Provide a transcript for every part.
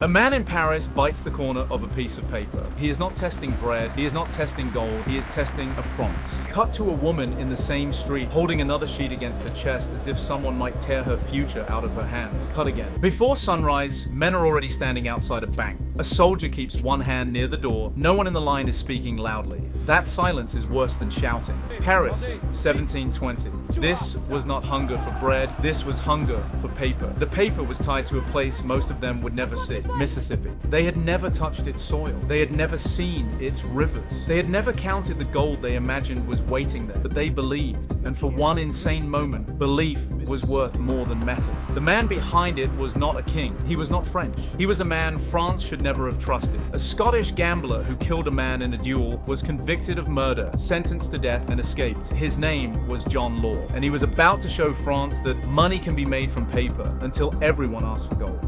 A man in Paris bites the corner of a piece of paper. He is not testing bread, he is not testing gold, he is testing a promise. Cut to a woman in the same street, holding another sheet against her chest as if someone might tear her future out of her hands. Cut again. Before sunrise, men are already standing outside a bank. A soldier keeps one hand near the door. No one in the line is speaking loudly. That silence is worse than shouting. Paris, 1720. This was not hunger for bread, this was hunger for paper. The paper was tied to a place most of them would never see. Mississippi. They had never touched its soil. They had never seen its rivers. They had never counted the gold they imagined was waiting there, but they believed. And for one insane moment, belief was worth more than metal. The man behind it was not a king. He was not French. He was a man France should never have trusted. A Scottish gambler who killed a man in a duel was convicted of murder, sentenced to death, and escaped. His name was John Law, and he was about to show France that money can be made from paper until everyone asked for gold.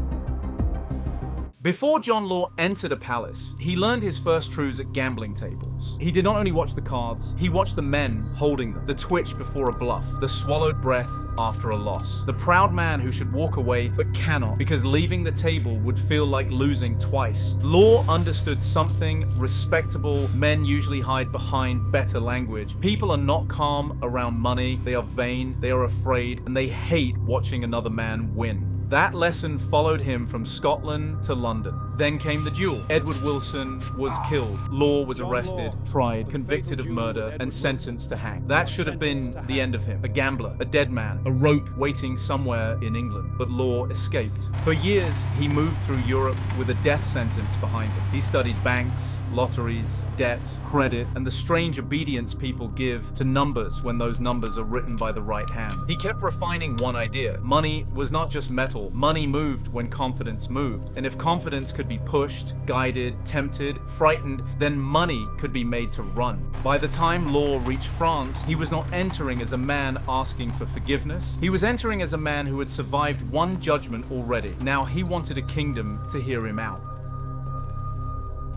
Before John Law entered a palace, he learned his first truths at gambling tables. He did not only watch the cards, he watched the men holding them, the twitch before a bluff, the swallowed breath after a loss, the proud man who should walk away but cannot because leaving the table would feel like losing twice. Law understood something respectable men usually hide behind better language. People are not calm around money, they are vain, they are afraid, and they hate watching another man win. That lesson followed him from Scotland to London. Then came the duel. Edward Wilson was killed. Law was arrested, tried, convicted of murder, and sentenced to hang. That should have been the end of him. A gambler, a dead man, a rope waiting somewhere in England. But Law escaped. For years, he moved through Europe with a death sentence behind him. He studied banks, lotteries, debt, credit, and the strange obedience people give to numbers when those numbers are written by the right hand. He kept refining one idea. Money was not just metal. Money moved when confidence moved. And if confidence could be pushed, guided, tempted, frightened, then money could be made to run. By the time Law reached France, he was not entering as a man asking for forgiveness. He was entering as a man who had survived one judgment already. Now he wanted a kingdom to hear him out.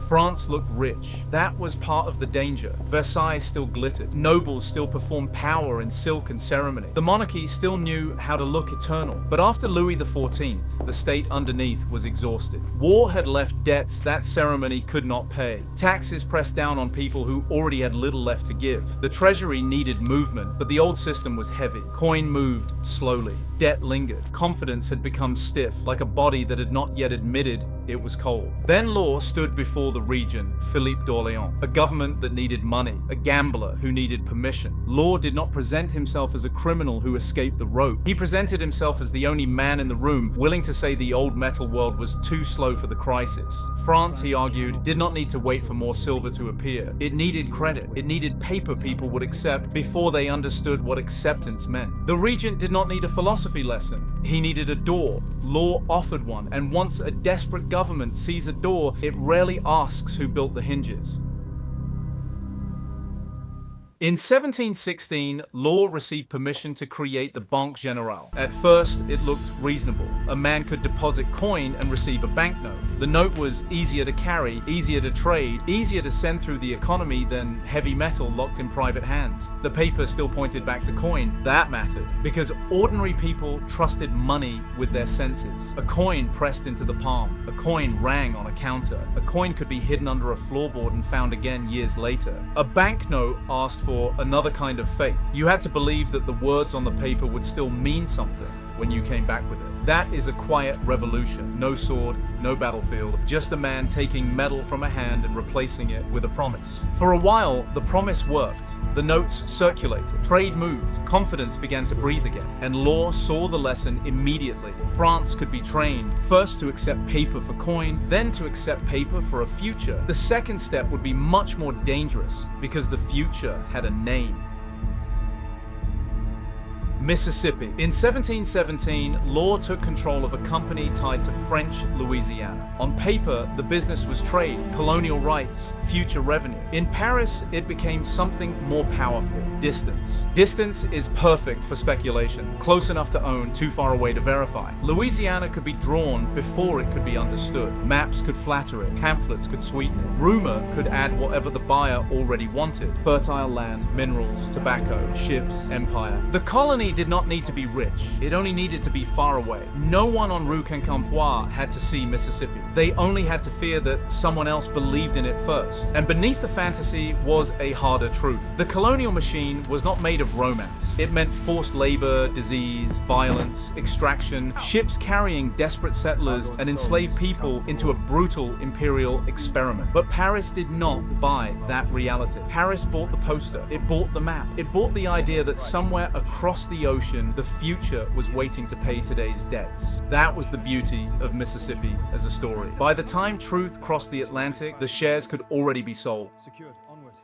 France looked rich. That was part of the danger. Versailles still glittered. Nobles still performed power in silk and ceremony. The monarchy still knew how to look eternal. But after Louis XIV, the state underneath was exhausted. War had left debts that ceremony could not pay. Taxes pressed down on people who already had little left to give. The treasury needed movement, but the old system was heavy. Coin moved slowly. Debt lingered. Confidence had become stiff, like a body that had not yet admitted it was cold. Then Law stood before the regent, Philippe d'Orléans, a government that needed money, a gambler who needed permission. Law did not present himself as a criminal who escaped the rope. He presented himself as the only man in the room willing to say the old metal world was too slow for the crisis. France, he argued, did not need to wait for more silver to appear. It needed credit. It needed paper people would accept before they understood what acceptance meant. The regent did not need a philosophy lesson. He needed a door. Law offered one, and once a desperate government sees a door, it rarely asks who built the hinges. In 1716, Law received permission to create the Banque Générale. At first, it looked reasonable. A man could deposit coin and receive a banknote. The note was easier to carry, easier to trade, easier to send through the economy than heavy metal locked in private hands. The paper still pointed back to coin. That mattered, because ordinary people trusted money with their senses. A coin pressed into the palm. A coin rang on a counter. A coin could be hidden under a floorboard and found again years later. A banknote asked for another kind of faith. You had to believe that the words on the paper would still mean something when you came back with it. That is a quiet revolution. No sword, no battlefield, just a man taking metal from a hand and replacing it with a promise. For a while, the promise worked. The notes circulated, trade moved, confidence began to breathe again, and Law saw the lesson immediately. France could be trained, first to accept paper for coin, then to accept paper for a future. The second step would be much more dangerous because the future had a name. Mississippi. In 1717, Law took control of a company tied to French Louisiana. On paper, the business was trade, colonial rights, future revenue. In Paris, it became something more powerful: distance. Distance is perfect for speculation, close enough to own, too far away to verify. Louisiana could be drawn before it could be understood. Maps could flatter it, pamphlets could sweeten it. Rumor could add whatever the buyer already wanted: fertile land, minerals, tobacco, ships, empire. The colony did not need to be rich. It only needed to be far away. No one on Rue Quincampoix had to see Mississippi. They only had to fear that someone else believed in it first. And beneath the fantasy was a harder truth. The colonial machine was not made of romance. It meant forced labor, disease, violence, extraction, ships carrying desperate settlers and enslaved people into a brutal imperial experiment. But Paris did not buy that reality. Paris bought the poster. It bought the map. It bought the idea that somewhere across the ocean, the future was waiting to pay today's debts. That was the beauty of Mississippi as a story. By the time truth crossed the Atlantic, the shares could already be sold. Secured. Onward.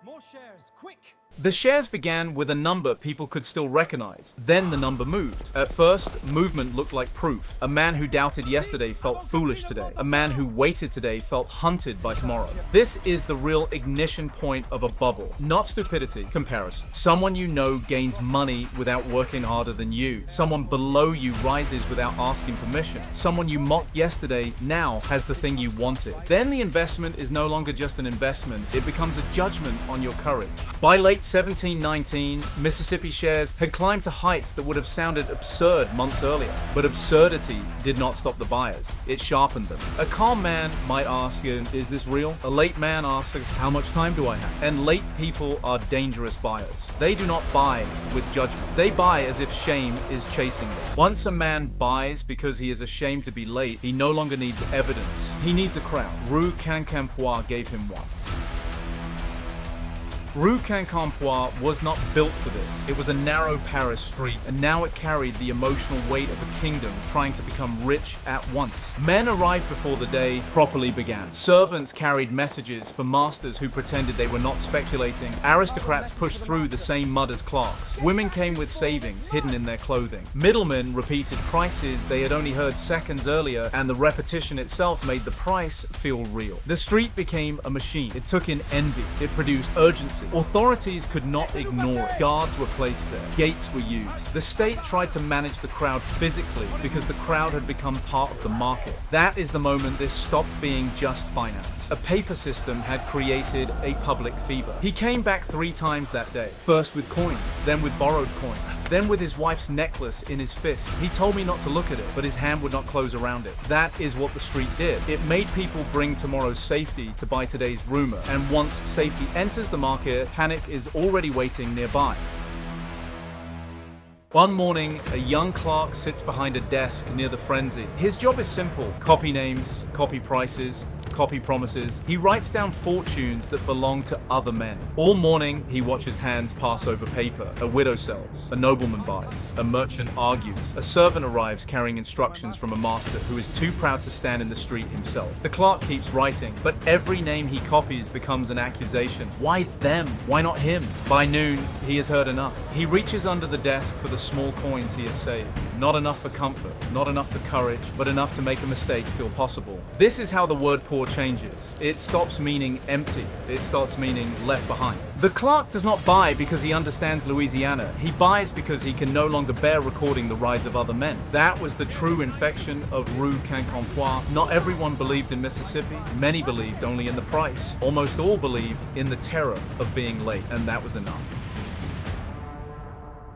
More shares, quick! The shares began with a number people could still recognize. Then the number moved. At first, movement looked like proof. A man who doubted yesterday felt foolish today. A man who waited today felt hunted by tomorrow. This is the real ignition point of a bubble. Not stupidity, comparison. Someone you know gains money without working harder than you. Someone below you rises without asking permission. Someone you mocked yesterday now has the thing you wanted. Then the investment is no longer just an investment. It becomes a judgment on your courage. By late 1719, Mississippi shares had climbed to heights that would have sounded absurd months earlier. But absurdity did not stop the buyers. It sharpened them. A calm man might ask, is this real? A late man asks, how much time do I have? And late people are dangerous buyers. They do not buy with judgment. They buy as if shame is chasing them. Once a man buys because he is ashamed to be late, he no longer needs evidence. He needs a crowd. Rue Quincampoix gave him one. Rue Quincampoix was not built for this. It was a narrow Paris street, and now it carried the emotional weight of a kingdom trying to become rich at once. Men arrived before the day properly began. Servants carried messages for masters who pretended they were not speculating. Aristocrats pushed through the same mud as clerks. Women came with savings hidden in their clothing. Middlemen repeated prices they had only heard seconds earlier, and the repetition itself made the price feel real. The street became a machine. It took in envy. It produced urgency. Authorities could not ignore it. Guards were placed there. Gates were used. The state tried to manage the crowd physically because the crowd had become part of the market. That is the moment this stopped being just finance. A paper system had created a public fever. He came back 3 times that day. First with coins, then with borrowed coins, then with his wife's necklace in his fist. He told me not to look at it, but his hand would not close around it. That is what the street did. It made people bring tomorrow's safety to buy today's rumor. And once safety enters the market, panic is already waiting nearby. One morning, a young clerk sits behind a desk near the frenzy. His job is simple: copy names, copy prices, copy promises. He writes down fortunes that belong to other men. All morning, he watches hands pass over paper. A widow sells, a nobleman buys, a merchant argues, a servant arrives carrying instructions from a master who is too proud to stand in the street himself. The clerk keeps writing, but every name he copies becomes an accusation. Why them? Why not him? By noon, he has heard enough. He reaches under the desk for the small coins he has saved. Not enough for comfort, not enough for courage, but enough to make a mistake feel possible. This is how the word poor changes. It stops meaning empty. It starts meaning left behind. The clerk does not buy because he understands Louisiana. He buys because he can no longer bear recording the rise of other men. That was the true infection of Rue Quincampoix. Not everyone believed in Mississippi. Many believed only in the price. Almost all believed in the terror of being late, and that was enough.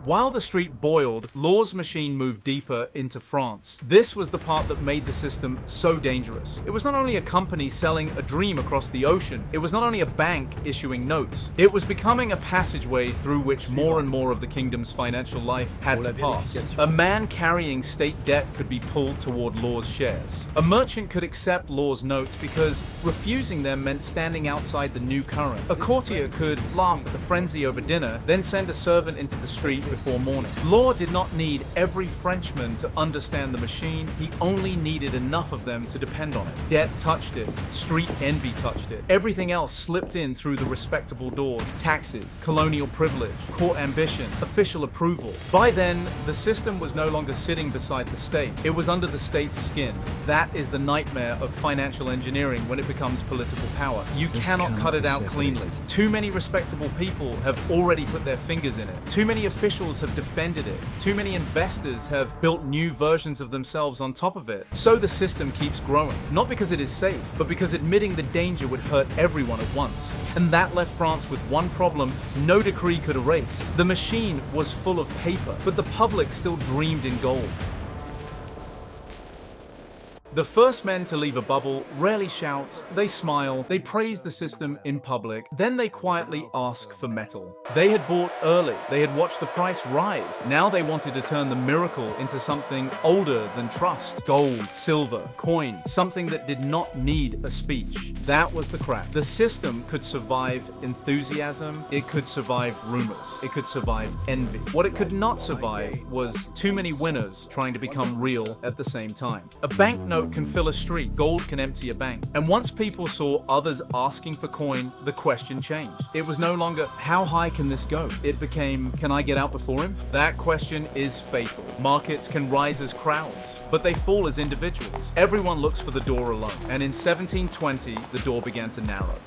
While the street boiled, Law's machine moved deeper into France. This was the part that made the system so dangerous. It was not only a company selling a dream across the ocean, it was not only a bank issuing notes. It was becoming a passageway through which more and more of the kingdom's financial life had to pass. A man carrying state debt could be pulled toward Law's shares. A merchant could accept Law's notes because refusing them meant standing outside the new current. A courtier could laugh at the frenzy over dinner, then send a servant into the street before morning. Law did not need every Frenchman to understand the machine. He only needed enough of them to depend on it. Debt touched it. Street envy touched it. Everything else slipped in through the respectable doors. Taxes, colonial privilege, court ambition, official approval. By then, the system was no longer sitting beside the state. It was under the state's skin. That is the nightmare of financial engineering when it becomes political power. You cannot cut it out cleanly. Too many respectable people have already put their fingers in it. Too many officials officials have defended it. Too many investors have built new versions of themselves on top of it. So the system keeps growing. Not because it is safe, but because admitting the danger would hurt everyone at once. And that left France with one problem no decree could erase. The machine was full of paper, but the public still dreamed in gold. The first men to leave a bubble rarely shout, they smile, they praise the system in public, then they quietly ask for metal. They had bought early, they had watched the price rise. Now they wanted to turn the miracle into something older than trust. Gold, silver, coin, something that did not need a speech. That was the crack. The system could survive enthusiasm, it could survive rumors, it could survive envy. What it could not survive was too many winners trying to become real at the same time. A banknote can fill a street, gold can empty a bank. And once people saw others asking for coin, the question changed. It was no longer, how high can this go? It became, can I get out before him? That question is fatal. Markets can rise as crowds, but they fall as individuals. Everyone looks for the door alone. And in 1720, the door began to narrow.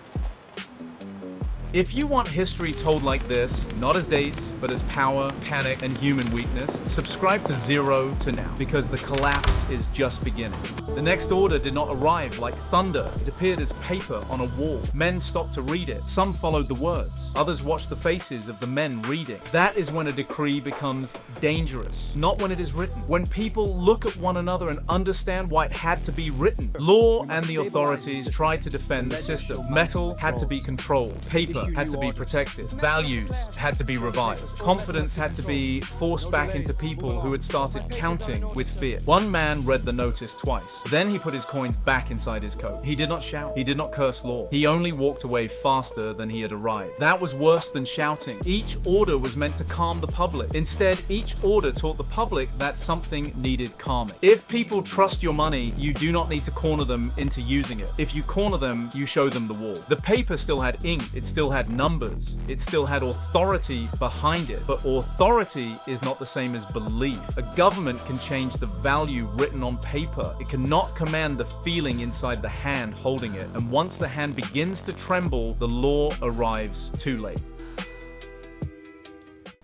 If you want history told like this, not as dates, but as power, panic, and human weakness, subscribe to Zero to Now, because the collapse is just beginning. The next order did not arrive like thunder. It appeared as paper on a wall. Men stopped to read it. Some followed the words. Others watched the faces of the men reading. That is when a decree becomes dangerous, not when it is written. When people look at one another and understand why it had to be written. Law and the authorities tried to defend the system. Metal had to be controlled. Paper had to be protected. Values had to be revised. Confidence had to be forced back into people who had started counting with fear. One man read the notice twice. Then he put his coins back inside his coat. He did not shout. He did not curse law. He only walked away faster than he had arrived. That was worse than shouting. Each order was meant to calm the public. Instead, each order taught the public that something needed calming. If people trust your money, you do not need to corner them into using it. If you corner them, you show them the wall. The paper still had ink. It still had numbers. It still had authority behind it. But authority is not the same as belief. A government can change the value written on paper. It cannot command the feeling inside the hand holding it. And once the hand begins to tremble, the law arrives too late.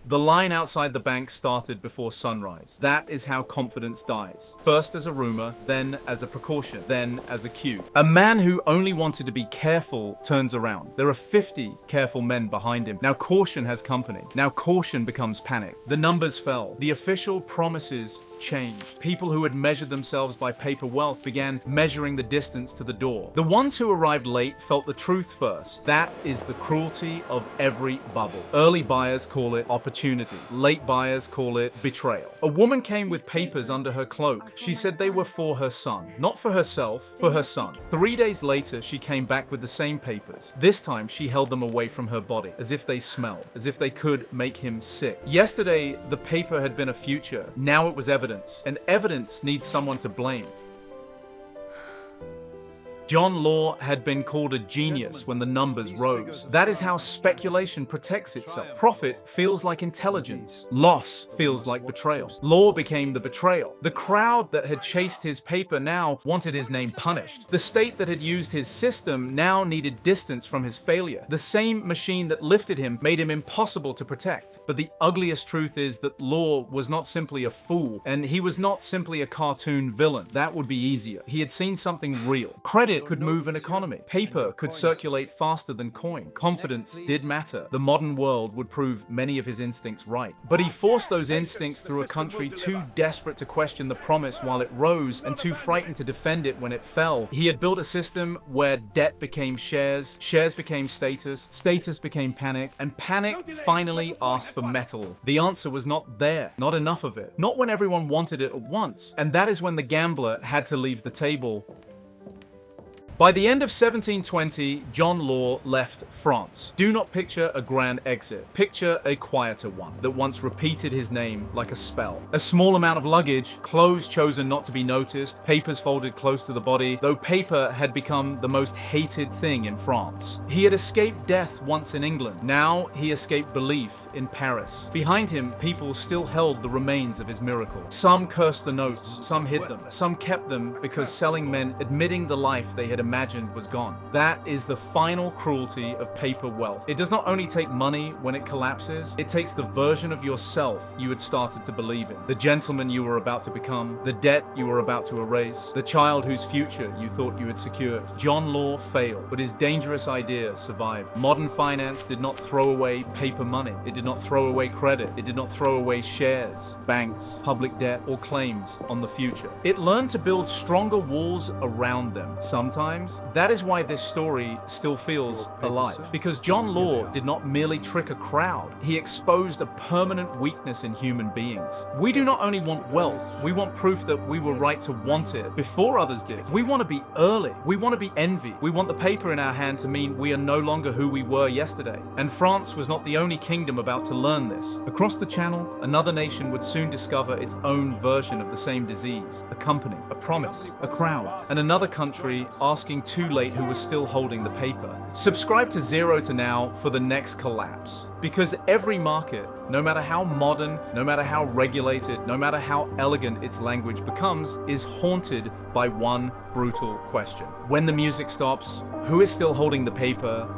The line outside the bank started before sunrise. That is how confidence dies. First as a rumor, then as a precaution, then as a cue. A man who only wanted to be careful turns around. There are 50 careful men behind him. Now caution has company. Now caution becomes panic. The numbers fell. The official promises changed. People who had measured themselves by paper wealth began measuring the distance to the door. The ones who arrived late felt the truth first. That is the cruelty of every bubble. Early buyers call it opportunity. Late buyers call it betrayal. A woman came with papers under her cloak. She said they were for her son. Not for herself, for her son. 3 days later, she came back with the same papers. This time, she held them away from her body, as if they smelled, as if they could make him sick. Yesterday, the paper had been a future. Now it was evidence. And evidence needs someone to blame. John Law had been called a genius when the numbers rose. That is how speculation protects itself. Profit feels like intelligence. Loss feels like betrayal. Law became the betrayal. The crowd that had chased his paper now wanted his name punished. The state that had used his system now needed distance from his failure. The same machine that lifted him made him impossible to protect. But the ugliest truth is that Law was not simply a fool, and he was not simply a cartoon villain. That would be easier. He had seen something real. Credit could move an economy. Paper could circulate faster than coin. Confidence did matter. The modern world would prove many of his instincts right. But he forced those instincts through a country too desperate to question the promise while it rose and too frightened to defend it when it fell. He had built a system where debt became shares, shares became status, status became panic, and panic finally asked for metal. The answer was not there, not enough of it, not when everyone wanted it at once. And that is when the gambler had to leave the table. By the end of 1720, John Law left France. Do not picture a grand exit. Picture a quieter one that once repeated his name like a spell. A small amount of luggage, clothes chosen not to be noticed, papers folded close to the body, though paper had become the most hated thing in France. He had escaped death once in England. Now he escaped belief in Paris. Behind him, people still held the remains of his miracle. Some cursed the notes, some hid them, some kept them because selling meant admitting the life they had imagined was gone. That is the final cruelty of paper wealth. It does not only take money when it collapses, it takes the version of yourself you had started to believe in. The gentleman you were about to become, the debt you were about to erase, the child whose future you thought you had secured. John Law failed, but his dangerous idea survived. Modern finance did not throw away paper money. It did not throw away credit. It did not throw away shares, banks, public debt, or claims on the future. It learned to build stronger walls around them. Sometimes that is why this story still feels alive. Because John Law did not merely trick a crowd, he exposed a permanent weakness in human beings. We do not only want wealth, we want proof that we were right to want it before others did. We want to be early. We want to be envied. We want the paper in our hand to mean we are no longer who we were yesterday. And France was not the only kingdom about to learn this. Across the channel, another nation would soon discover its own version of the same disease, a company, a promise, a crown, and another country asking too late who was still holding the paper. Subscribe to Zero to Now for the next collapse. Because every market, no matter how modern, no matter how regulated, no matter how elegant its language becomes, is haunted by one brutal question. When the music stops, who is still holding the paper